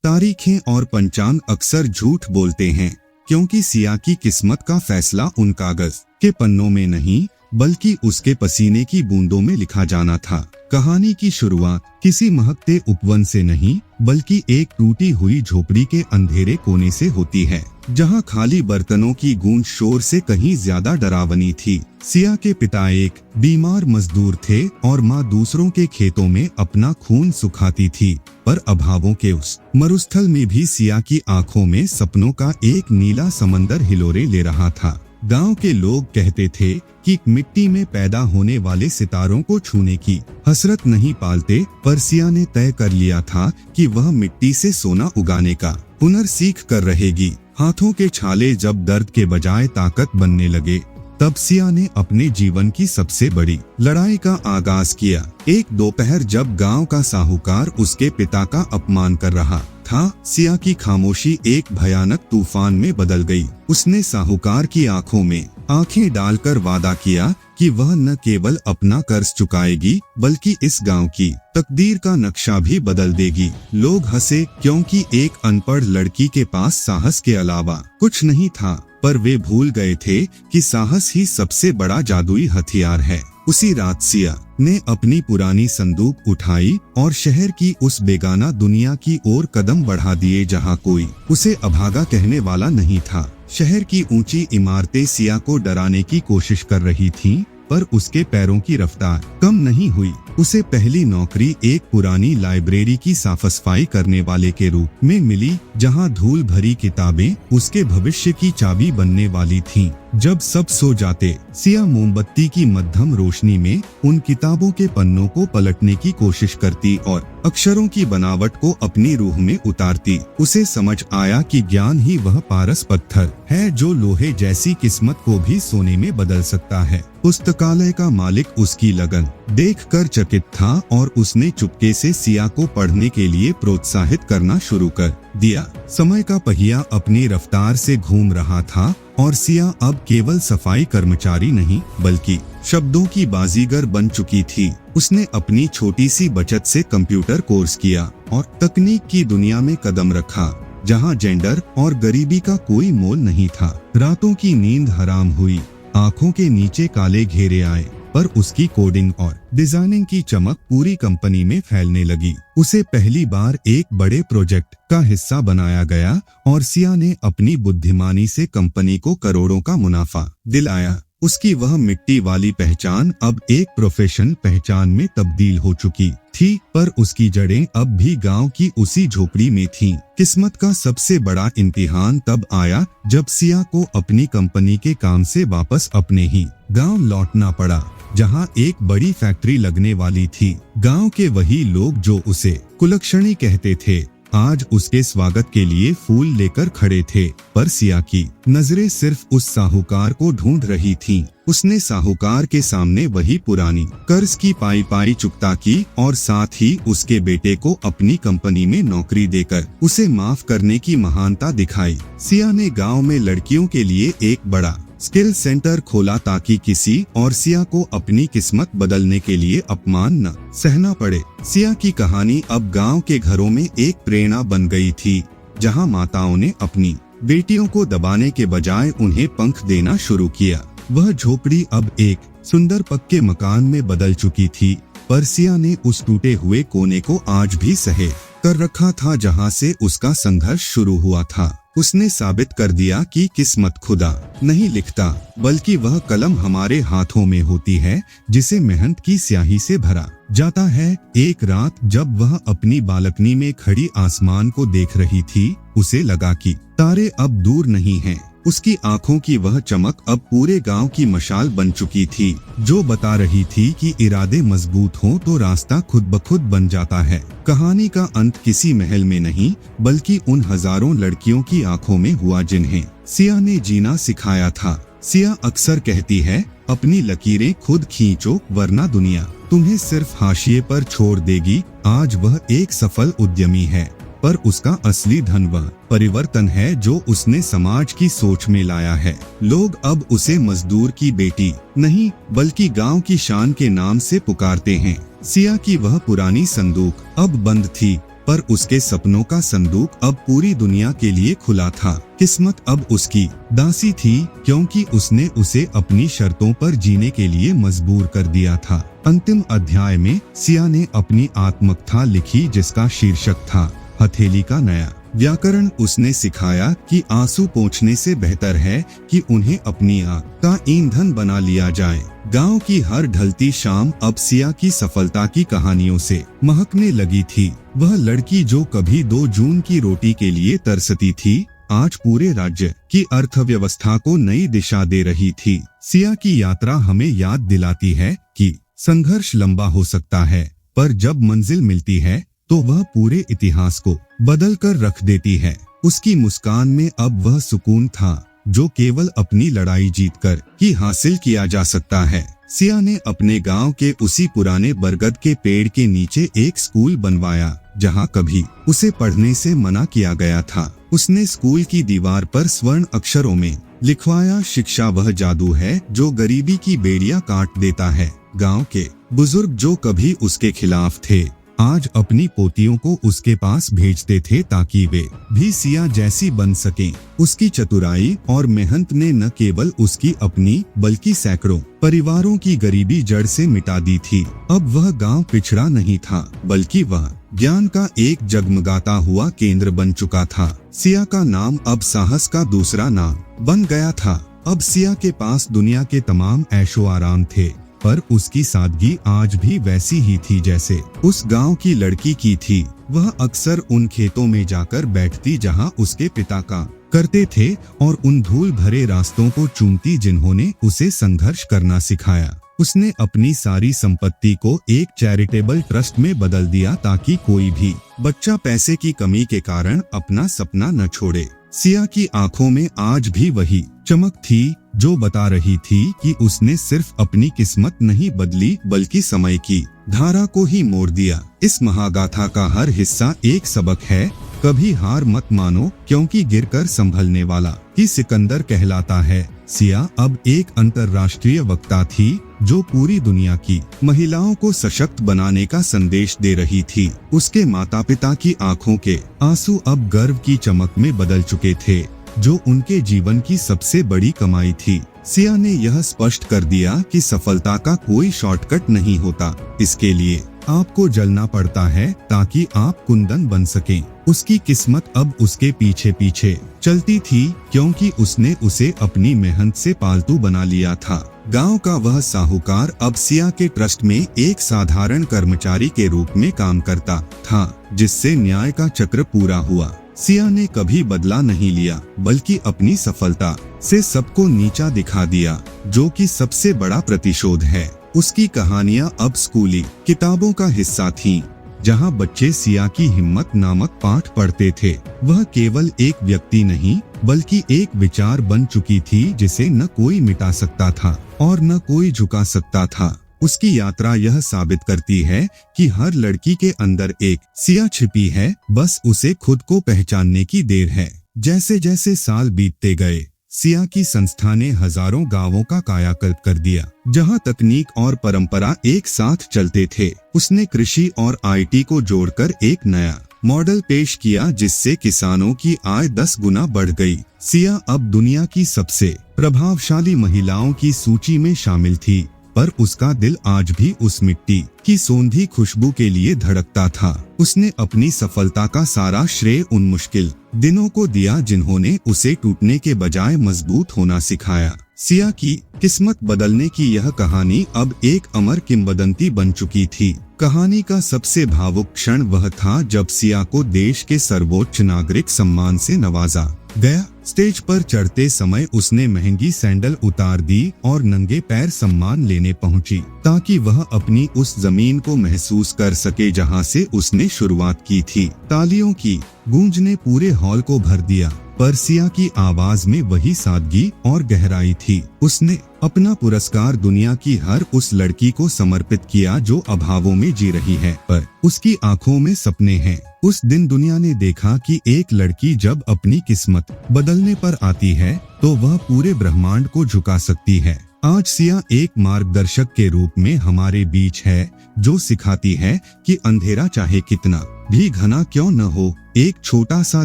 तारीखें और पंचांग अक्सर झूठ बोलते हैं, क्योंकि सिया की किस्मत का फैसला उन कागज के पन्नों में नहीं बल्कि उसके पसीने की बूंदों में लिखा जाना था। कहानी की शुरुआत किसी महकते उपवन से नहीं बल्कि एक टूटी हुई झोपड़ी के अंधेरे कोने से होती है, जहां खाली बर्तनों की गूंज शोर से कहीं ज्यादा डरावनी थी। सिया के पिता एक बीमार मजदूर थे और माँ दूसरों के खेतों में अपना खून सुखाती थी, पर अभावों के उस मरुस्थल में भी सिया की आंखों में सपनों का एक नीला समंदर हिलोरे ले रहा था। गांव के लोग कहते थे कि मिट्टी में पैदा होने वाले सितारों को छूने की हसरत नहीं पालते, पर सिया ने तय कर लिया था कि वह मिट्टी से सोना उगाने का हुनर सीख कर रहेगी। हाथों के छाले जब दर्द के बजाय ताकत बनने लगे, तब सिया ने अपने जीवन की सबसे बड़ी लड़ाई का आगाज किया। एक दोपहर जब गांव का साहूकार उसके पिता का अपमान कर रहा था, सिया की खामोशी एक भयानक तूफान में बदल गई। उसने साहूकार की आंखों में आंखें डालकर वादा किया कि वह न केवल अपना कर्ज चुकाएगी बल्कि इस गांव की तकदीर का नक्शा भी बदल देगी। लोग हंसे, क्योंकि एक अनपढ़ लड़की के पास साहस के अलावा कुछ नहीं था, पर वे भूल गए थे कि साहस ही सबसे बड़ा जादुई हथियार है। उसी रात सिया ने अपनी पुरानी संदूक उठाई और शहर की उस बेगाना दुनिया की ओर कदम बढ़ा दिए जहां कोई उसे अभागा कहने वाला नहीं था। शहर की ऊंची इमारतें सिया को डराने की कोशिश कर रही थीं, पर उसके पैरों की रफ्तार कम नहीं हुई। उसे पहली नौकरी एक पुरानी लाइब्रेरी की साफ सफाई करने वाले के रूप में मिली, जहां धूल भरी किताबें उसके भविष्य की चाबी बनने वाली थीं। जब सब सो जाते, सिया मोमबत्ती की मध्यम रोशनी में उन किताबों के पन्नों को पलटने की कोशिश करती और अक्षरों की बनावट को अपनी रूह में उतारती। उसे समझ आया कि ज्ञान ही वह पारस पत्थर है जो लोहे जैसी किस्मत को भी सोने में बदल सकता है। पुस्तकालय का मालिक उसकी लगन देखकर चकित था और उसने चुपके से सिया को पढ़ने के लिए प्रोत्साहित करना शुरू कर दिया। समय का पहिया अपनी रफ्तार से घूम रहा था और सिया अब केवल सफाई कर्मचारी नहीं बल्कि शब्दों की बाजीगर बन चुकी थी। उसने अपनी छोटी सी बचत से कंप्यूटर कोर्स किया और तकनीक की दुनिया में कदम रखा, जहां जेंडर और गरीबी का कोई मोल नहीं था। रातों की नींद हराम हुई, आंखों के नीचे काले घेरे आए, पर उसकी कोडिंग और डिजाइनिंग की चमक पूरी कंपनी में फैलने लगी। उसे पहली बार एक बड़े प्रोजेक्ट का हिस्सा बनाया गया और सिया ने अपनी बुद्धिमानी से कंपनी को करोड़ों का मुनाफा दिलाया। उसकी वह मिट्टी वाली पहचान अब एक प्रोफेशनल पहचान में तब्दील हो चुकी थी, पर उसकी जड़ें अब भी गांव की उसी झोपड़ी में थीं। किस्मत का सबसे बड़ा इम्तिहान तब आया जब सिया को अपनी कंपनी के काम से वापस अपने ही गांव लौटना पड़ा, जहां एक बड़ी फैक्ट्री लगने वाली थी। गांव के वही लोग जो उसे कुलक्षणी कहते थे, आज उसके स्वागत के लिए फूल लेकर खड़े थे, पर सिया की नजरें सिर्फ उस साहूकार को ढूंढ रही थीं। उसने साहूकार के सामने वही पुरानी कर्ज की पाई चुकता की और साथ ही उसके बेटे को अपनी कंपनी में नौकरी देकर उसे माफ करने की महानता दिखाई। सिया ने गांव में लड़कियों के लिए एक बड़ा स्किल सेंटर खोला ताकि किसी और सिया को अपनी किस्मत बदलने के लिए अपमान न सहना पड़े। सिया की कहानी अब गांव के घरों में एक प्रेरणा बन गई थी, जहां माताओं ने अपनी बेटियों को दबाने के बजाय उन्हें पंख देना शुरू किया। वह झोपड़ी अब एक सुंदर पक्के मकान में बदल चुकी थी, पर सिया ने उस टूटे हुए कोने को आज भी सहे कर रखा था जहां से उसका संघर्ष शुरू हुआ था। उसने साबित कर दिया कि किस्मत खुदा नहीं लिखता, बल्कि वह कलम हमारे हाथों में होती है जिसे मेहनत की स्याही से भरा जाता है। एक रात जब वह अपनी बालकनी में खड़ी आसमान को देख रही थी, उसे लगा कि तारे अब दूर नहीं हैं। उसकी आंखों की वह चमक अब पूरे गांव की मशाल बन चुकी थी, जो बता रही थी कि इरादे मजबूत हों तो रास्ता खुद ब खुद बन जाता है। कहानी का अंत किसी महल में नहीं बल्कि उन हजारों लड़कियों की आंखों में हुआ जिन्हें सिया ने जीना सिखाया था। सिया अक्सर कहती है, अपनी लकीरें खुद खींचो वरना दुनिया तुम्हें सिर्फ हाशिए पर छोड़ देगी। आज वह एक सफल उद्यमी है, पर उसका असली धन वह परिवर्तन है जो उसने समाज की सोच में लाया है। लोग अब उसे मजदूर की बेटी नहीं बल्कि गांव की शान के नाम से पुकारते हैं। सिया की वह पुरानी संदूक अब बंद थी, पर उसके सपनों का संदूक अब पूरी दुनिया के लिए खुला था। किस्मत अब उसकी दासी थी, क्योंकि उसने उसे अपनी शर्तों पर जीने के लिए मजबूर कर दिया था। अंतिम अध्याय में सिया ने अपनी आत्मकथा लिखी, जिसका शीर्षक था हथेली का नया व्याकरण। उसने सिखाया कि आंसू पोंछने से बेहतर है कि उन्हें अपनी आग का ईंधन बना लिया जाए। गांव की हर ढलती शाम अब सिया की सफलता की कहानियों से महकने लगी थी। वह लड़की जो कभी 2 जून की रोटी के लिए तरसती थी, आज पूरे राज्य की अर्थव्यवस्था को नई दिशा दे रही थी। सिया की यात्रा हमें याद दिलाती है कि संघर्ष लंबा हो सकता है, पर जब मंजिल मिलती है तो वह पूरे इतिहास को बदल कर रख देती है। उसकी मुस्कान में अब वह सुकून था जो केवल अपनी लड़ाई जीतकर ही हासिल किया जा सकता है। सिया ने अपने गांव के उसी पुराने बरगद के पेड़ के नीचे एक स्कूल बनवाया, जहां कभी उसे पढ़ने से मना किया गया था। उसने स्कूल की दीवार पर स्वर्ण अक्षरों में लिखवाया, शिक्षा वह जादू है जो गरीबी की बेड़ियां काट देता है। गांव के बुजुर्ग जो कभी उसके खिलाफ थे, आज अपनी पोतियों को उसके पास भेजते थे ताकि वे भी सिया जैसी बन सकें। उसकी चतुराई और मेहनत ने न केवल उसकी अपनी बल्कि सैकड़ों परिवारों की गरीबी जड़ से मिटा दी थी। अब वह गांव पिछड़ा नहीं था, बल्कि वह ज्ञान का एक जगमगाता हुआ केंद्र बन चुका था। सिया का नाम अब साहस का दूसरा नाम बन गया था। अब सिया के पास दुनिया के तमाम ऐशो आराम थे, पर उसकी सादगी आज भी वैसी ही थी जैसे उस गांव की लड़की की थी। वह अक्सर उन खेतों में जाकर बैठती जहां उसके पिता काम करते थे, और उन धूल भरे रास्तों को चूमती जिन्होंने उसे संघर्ष करना सिखाया। उसने अपनी सारी संपत्ति को एक चैरिटेबल ट्रस्ट में बदल दिया ताकि कोई भी बच्चा पैसे की कमी के कारण अपना सपना न छोड़े। सिया की आंखों में आज भी वही चमक थी जो बता रही थी कि उसने सिर्फ अपनी किस्मत नहीं बदली, बल्कि समय की धारा को ही मोड़ दिया। इस महागाथा का हर हिस्सा एक सबक है। कभी हार मत मानो, क्योंकि गिरकर संभलने वाला ही सिकंदर कहलाता है। सिया अब एक अंतर्राष्ट्रीय वक्ता थी जो पूरी दुनिया की महिलाओं को सशक्त बनाने का संदेश दे रही थी। उसके माता पिता की आंखों के आंसू अब गर्व की चमक में बदल चुके थे, जो उनके जीवन की सबसे बड़ी कमाई थी। सिया ने यह स्पष्ट कर दिया कि सफलता का कोई शॉर्टकट नहीं होता। इसके लिए आपको जलना पड़ता है ताकि आप कुंदन बन सकें। उसकी किस्मत अब उसके पीछे पीछे चलती थी, क्योंकि उसने उसे अपनी मेहनत से पालतू बना लिया था। गांव का वह साहूकार अब सिया के ट्रस्ट में एक साधारण कर्मचारी के रूप में काम करता था, जिससे न्याय का चक्र पूरा हुआ। सिया ने कभी बदला नहीं लिया, बल्कि अपनी सफलता से सबको नीचा दिखा दिया, जो कि सबसे बड़ा प्रतिशोध है। उसकी कहानियां अब स्कूली किताबों का हिस्सा थीं, जहां बच्चे सिया की हिम्मत नामक पाठ पढ़ते थे। वह केवल एक व्यक्ति नहीं, बल्कि एक विचार बन चुकी थी जिसे न कोई मिटा सकता था और न कोई झुका सकता था। उसकी यात्रा यह साबित करती है कि हर लड़की के अंदर एक सिया छिपी है, बस उसे खुद को पहचानने की देर है। जैसे जैसे साल बीतते गए, सिया की संस्था ने हजारों गांवों का कायाकल्प कर दिया, जहां तकनीक और परंपरा एक साथ चलते थे। उसने कृषि और IT को जोड़कर एक नया मॉडल पेश किया, जिससे किसानों की आय 10 गुना बढ़ गई। सिया अब दुनिया की सबसे प्रभावशाली महिलाओं की सूची में शामिल थी, पर उसका दिल आज भी उस मिट्टी की सोंधी खुशबू के लिए धड़कता था। उसने अपनी सफलता का सारा श्रेय उन मुश्किल दिनों को दिया जिन्होंने उसे टूटने के बजाय मजबूत होना सिखाया। सिया की किस्मत बदलने की यह कहानी अब एक अमर किंवदंती बन चुकी थी। कहानी का सबसे भावुक क्षण वह था जब सिया को देश के सर्वोच्च नागरिक सम्मान से नवाजा गया। स्टेज पर चढ़ते समय उसने महंगी सैंडल उतार दी और नंगे पैर सम्मान लेने पहुंची, ताकि वह अपनी उस जमीन को महसूस कर सके जहां से उसने शुरुआत की थी। तालियों की गूंज ने पूरे हॉल को भर दिया, पर सिया की आवाज में वही सादगी और गहराई थी। उसने अपना पुरस्कार दुनिया की हर उस लड़की को समर्पित किया जो अभावों में जी रही है, पर उसकी आंखों में सपने हैं। उस दिन दुनिया ने देखा कि एक लड़की जब अपनी किस्मत बदलने पर आती है तो वह पूरे ब्रह्मांड को झुका सकती है। आज सिया एक मार्गदर्शक के रूप में हमारे बीच है, जो सिखाती है कि अंधेरा चाहे कितना भी घना क्यों न हो, एक छोटा सा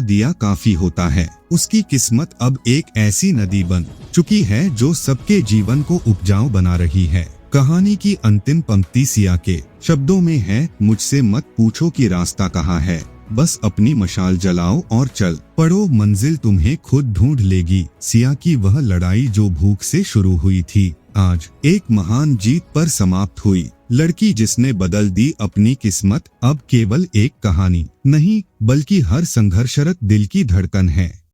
दिया काफी होता है। उसकी किस्मत अब एक ऐसी नदी बन चुकी है जो सबके जीवन को उपजाऊ बना रही है। कहानी की अंतिम पंक्ति सिया के शब्दों में है, मुझसे मत पूछो कि रास्ता कहाँ है, बस अपनी मशाल जलाओ और चल पड़ो, मंजिल तुम्हें खुद ढूंढ लेगी। सिया की वह लड़ाई जो भूख से शुरू हुई थी, आज एक महान जीत पर समाप्त हुई। लड़की जिसने बदल दी अपनी किस्मत अब केवल एक कहानी नहीं, बल्कि हर संघर्षरत दिल की धड़कन है।